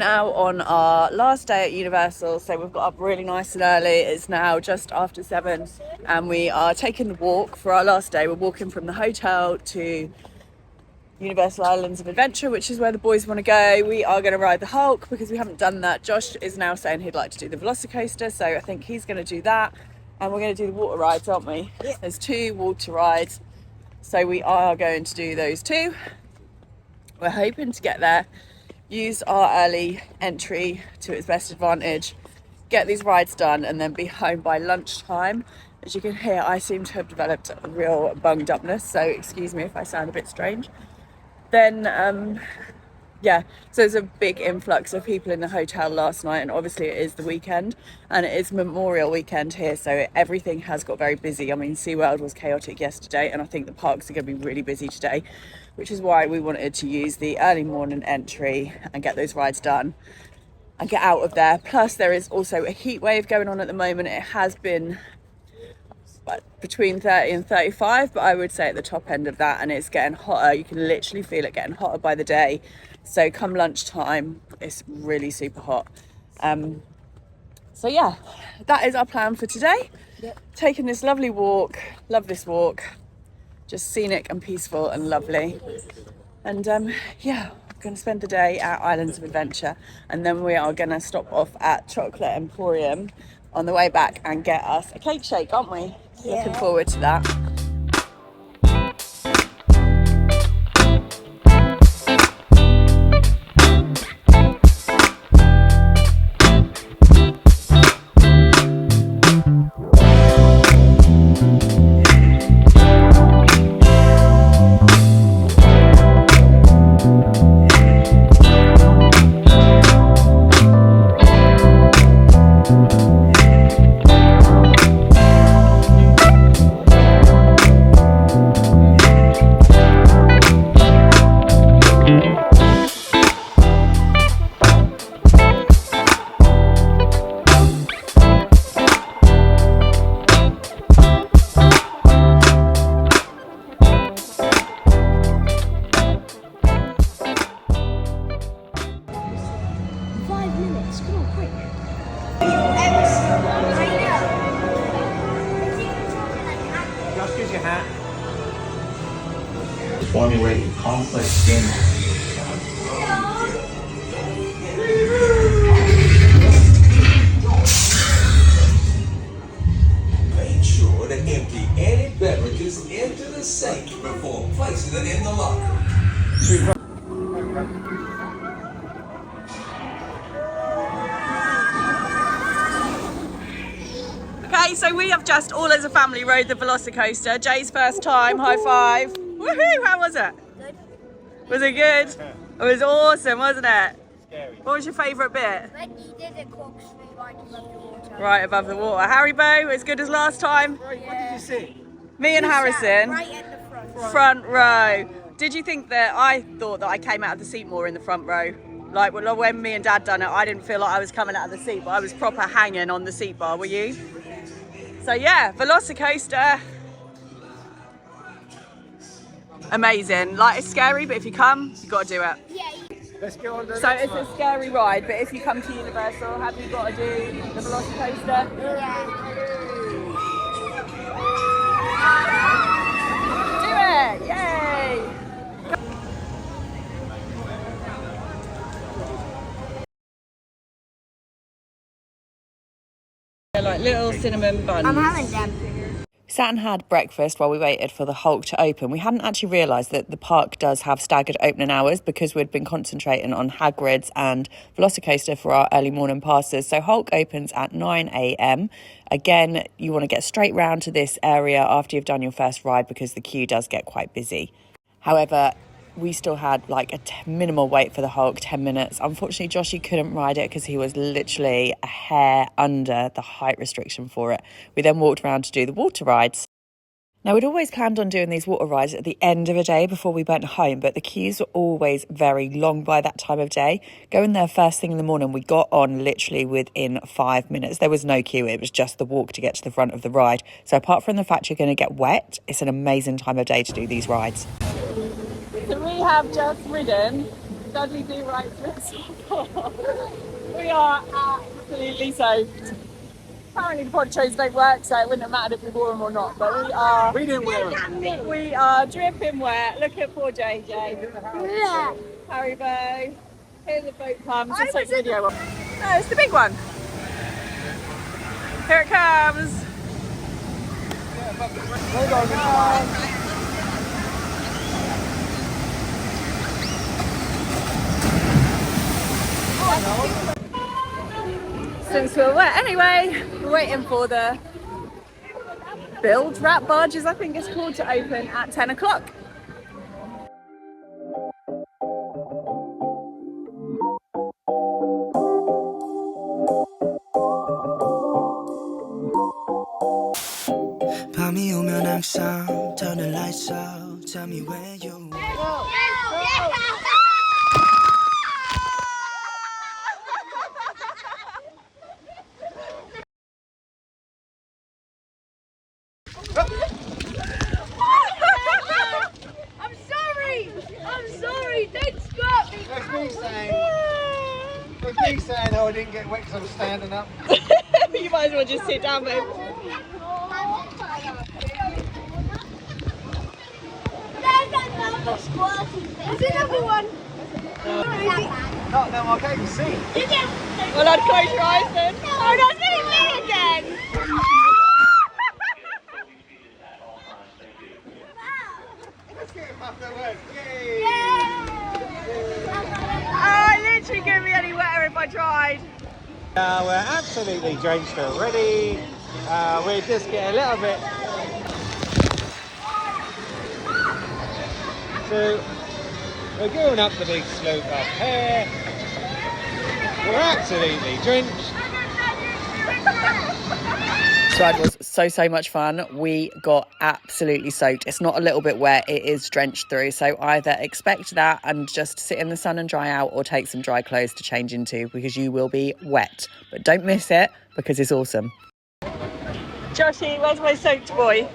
now on our last day at Universal, so we've got up really nice and early. It's now just after 7 and we are taking the walk for our last day. We're walking from the hotel to Universal Islands of Adventure, which is where the boys want to go. We are going to ride the Hulk because we haven't done that. Josh is now saying he'd like to do the Velocicoaster, so I think he's going to do that. And we're going to do the water rides, aren't we? Yeah. There's 2 water rides, so we are going to do those 2. We're hoping to get there, use our early entry to its best advantage, get these rides done, and then be home by lunchtime. As you can hear, I seem to have developed a real bunged upness, so excuse me if I sound a bit strange. Then so there's a big influx of people in the hotel last night, and obviously it is the weekend and it is Memorial Weekend here, so everything has got very busy. I mean, SeaWorld was chaotic yesterday, and I think the parks are going to be really busy today, which is why we wanted to use the early morning entry and get those rides done and get out of there. Plus there is also a heat wave going on at the moment. It has been between 30 and 35, but I would say at the top end of that, and it's getting hotter. You can literally feel it getting hotter by the day. So come lunchtime, it's really super hot. So yeah, that is our plan for today. Yep. Taking this lovely walk, love this walk, just scenic and peaceful and lovely. And we're going to spend the day at Islands of Adventure, and then we are going to stop off at Chocolate Emporium on the way back and get us a cake shake, aren't we? Yeah. Looking forward to that. 5 minutes, come on, quick. Just use your hat. Formulating complex standards. Make sure to empty any beverages into the sink before placing it in the locker. Okay, so we have just all as a family rode the Velocicoaster. Jay's first time, high five. Woohoo, how was it? Good. Was it good? It was awesome, wasn't it? Scary. What was your favourite bit? When you did a corkscrew right above the water. Right above the water. Harry Bow, as good as last time? Right, what did you see? Me and Harrison. Right at the front. Front row. Did you think that I thought that I came out of the seat more in the front row? Like when me and Dad done it, I didn't feel like I was coming out of the seat, but I was proper hanging on the seat bar, were you? So yeah, Velocicoaster. Amazing. Like, it's scary, but if you come, you've got to do it. Yeah. Let's go on So it's a scary ride, but if you come to Universal, have you got to do the Velocicoaster? Yeah. Do it! Yay! Like little cinnamon buns. I'm having them. Sat and had breakfast while we waited for the Hulk to open. We hadn't actually realised that the park does have staggered opening hours because we'd been concentrating on Hagrid's and Velocicoaster for our early morning passes. So Hulk opens at 9 a.m. Again, you want to get straight round to this area after you've done your first ride because the queue does get quite busy. However, we still had like a minimal wait for the Hulk, 10 minutes. Unfortunately, Joshy couldn't ride it because he was literally a hair under the height restriction for it. We then walked around to do the water rides. Now, we'd always planned on doing these water rides at the end of a day before we went home, but the queues were always very long by that time of day. Going there first thing in the morning, we got on literally within 5 minutes. There was no queue, it was just the walk to get to the front of the ride. So apart from the fact you're going to get wet, it's an amazing time of day to do these rides. So we have just ridden Dudley do right to us. We are absolutely soaked. Apparently the ponchos don't work, so it wouldn't have mattered if we wore them or not, but We didn't wear them. we are dripping wet. Look at poor JJ. Yeah. Haribo. Here the boat comes. Let's take a video of it. No, it's the big one. Here it comes. Since we're wet anyway, we're waiting for the build wrap barges, I think it's called, to open at 10 o'clock. 밤이 오면 항상 turn the lights out. Tell me where you are. I'm sorry. I'm sorry. Don't stop me. That's me saying, oh, I didn't get wet because I was standing up. You might as well just sit down, babe. There's another one. No, I can't even see. Well, I'd close your eyes then. Oh, that's me again. Let's get him up the way. Yay! Oh, it literally couldn't be any wetter if I tried. We're absolutely drenched already. We just get a little bit. So we're going up the big slope up here. We're absolutely drenched. This ride was so much fun. We got absolutely soaked. It's not a little bit wet, it is drenched through. So either expect that and just sit in the sun and dry out, or take some dry clothes to change into, because you will be wet. But don't miss it, because it's awesome. Joshy, where's my soaked boy?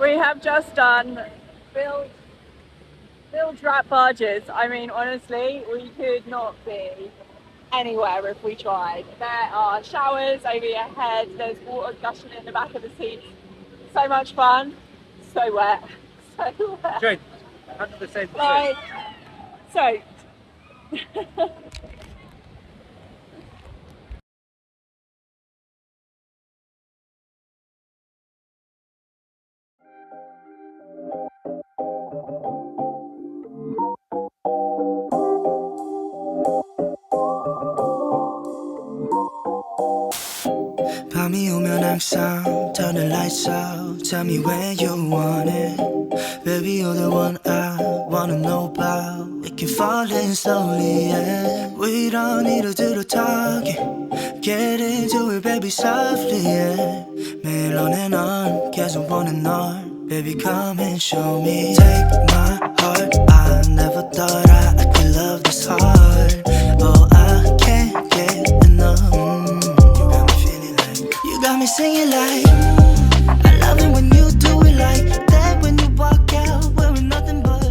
We have just done build wrap barges. I mean, honestly, we could not be anywhere if we tried. There are showers over your head, there's water gushing in the back of the seats. So much fun, so wet, so wet. Drenched, 100%. Like, soaked. 밤이 오면 항상 turn the lights out. Tell me where you want it. Baby, you're the one I wanna know about. We can fall in slowly, yeah. We don't need to do the talking. Get into it, baby, softly, yeah. 매일 너네 넌 계속 보는 널. Baby, come and show me. Take my heart. I never thought I could love this hard. Oh, I can't get enough. You got me singing like I love it when you do it like that. When you walk out wearing nothing but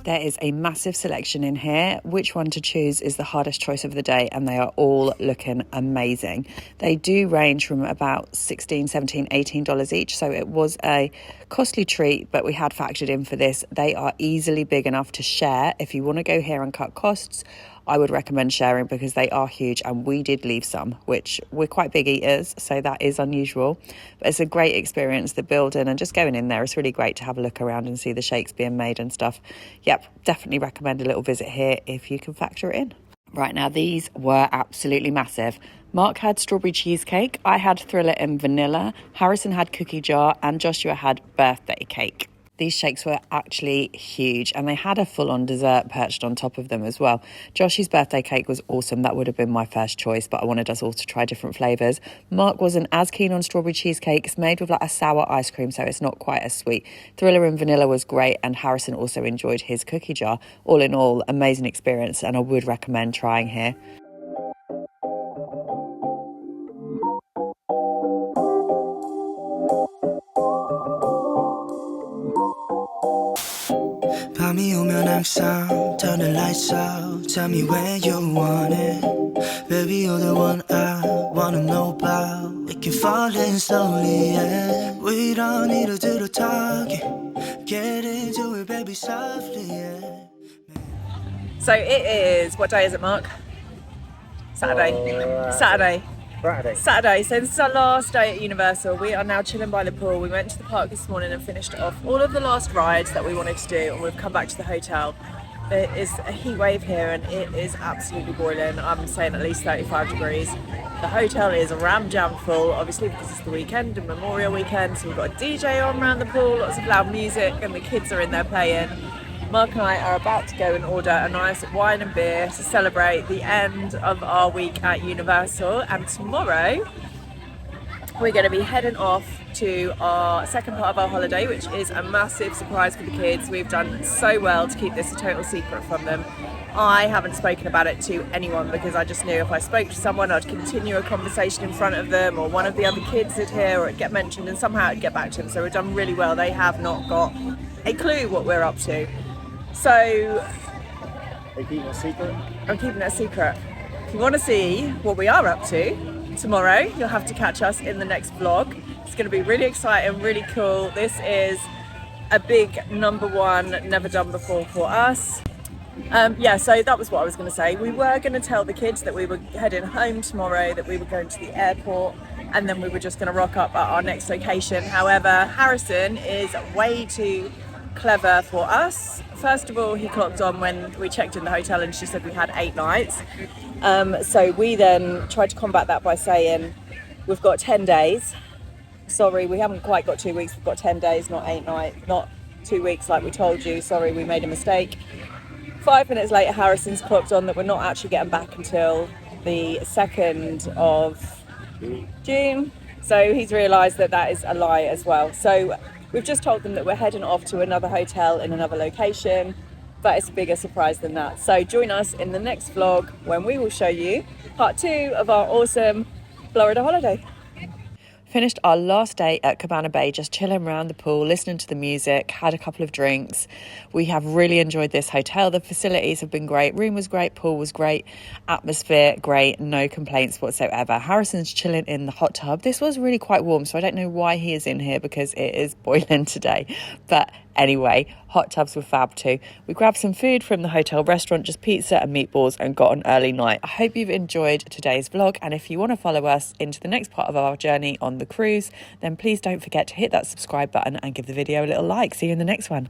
There is a massive selection in here. Which one to choose is the hardest choice of the day, and they are all looking amazing. They do range from about $16, $17, $18 each, so it was a costly treat, but we had factored in for this. They are easily big enough to share. If you want to go here and cut costs, I would recommend sharing, because they are huge, and we did leave some, which we're quite big eaters, so that is unusual. But it's a great experience, the building, and just going in there, it's really great to have a look around and see the shakes being made and stuff. Yep, definitely recommend a little visit here if you can factor it in. Right, now these were absolutely massive. Mark had strawberry cheesecake, I had Thriller in vanilla, Harrison had cookie jar, and Joshua had birthday cake. These shakes were actually huge, and they had a full-on dessert perched on top of them as well. Joshy's birthday cake was awesome. That would have been my first choice, but I wanted us all to try different flavours. Mark wasn't as keen on strawberry cheesecake. It's made with like a sour ice cream, so it's not quite as sweet. Thriller in vanilla was great, and Harrison also enjoyed his cookie jar. All in all, amazing experience, and I would recommend trying here. 항상 turn the lights out. Tell me where you want it. Baby, you're the one I wanna know about. We can fall in slowly, yeah. We don't need to do the talking. Get into it, baby, softly, yeah. So it is, what day is it, Mark? Saturday. Saturday. Saturday. So this is our last day at Universal. We are now chilling by the pool. We went to the park this morning and finished off all of the last rides that we wanted to do, and we've come back to the hotel. There is a heat wave here and it is absolutely boiling. I'm saying at least 35 degrees. The hotel is ram jam full, obviously because it's the weekend and Memorial Weekend, so we've got a DJ on around the pool, lots of loud music, and the kids are in there playing. Mark and I are about to go and order a nice wine and beer to celebrate the end of our week at Universal, and tomorrow we're going to be heading off to our second part of our holiday, which is a massive surprise for the kids. We've done so well to keep this a total secret from them. I haven't spoken about it to anyone because I just knew if I spoke to someone I'd continue a conversation in front of them, or one of the other kids would hear, or it'd get mentioned and somehow it'd get back to them. So we've done really well. They have not got a clue what we're up to. So, Are you keeping it a secret? I'm keeping it a secret. If you want to see what we are up to tomorrow, you'll have to catch us in the next vlog. It's going to be really exciting, really cool. This is a big number one, never done before for us. Yeah, so that was what I was going to say. We were going to tell the kids that we were heading home tomorrow, that we were going to the airport, and then we were just going to rock up at our next location. However, Harrison is way too clever for us. First of all, he clocked on when we checked in the hotel and she said we had 8 nights. So we then tried to combat that by saying we've got 10 days. Sorry, we haven't quite got 2 weeks. We've got 10 days, not 8 nights, not 2 weeks like we told you. Sorry, we made a mistake. 5 minutes later, Harrison's clocked on that we're not actually getting back until the 2nd of June. So he's realised that that is a lie as well. So we've just told them that we're heading off to another hotel in another location, but it's a bigger surprise than that. So join us in the next vlog when we will show you part 2 of our awesome Florida holiday. Finished our last day at Cabana Bay, just chilling around the pool, listening to the music, had a couple of drinks. We have really enjoyed this hotel. The facilities have been great. Room was great, pool was great, atmosphere great, no complaints whatsoever. Harrison's chilling in the hot tub. This was really quite warm, so I don't know why he is in here because it is boiling today. But anyway, hot tubs were fab too. We grabbed some food from the hotel restaurant, just pizza and meatballs, and got an early night. I hope you've enjoyed today's vlog, and if you want to follow us into the next part of our journey on the cruise, then please don't forget to hit that subscribe button and give the video a little like. See you in the next one.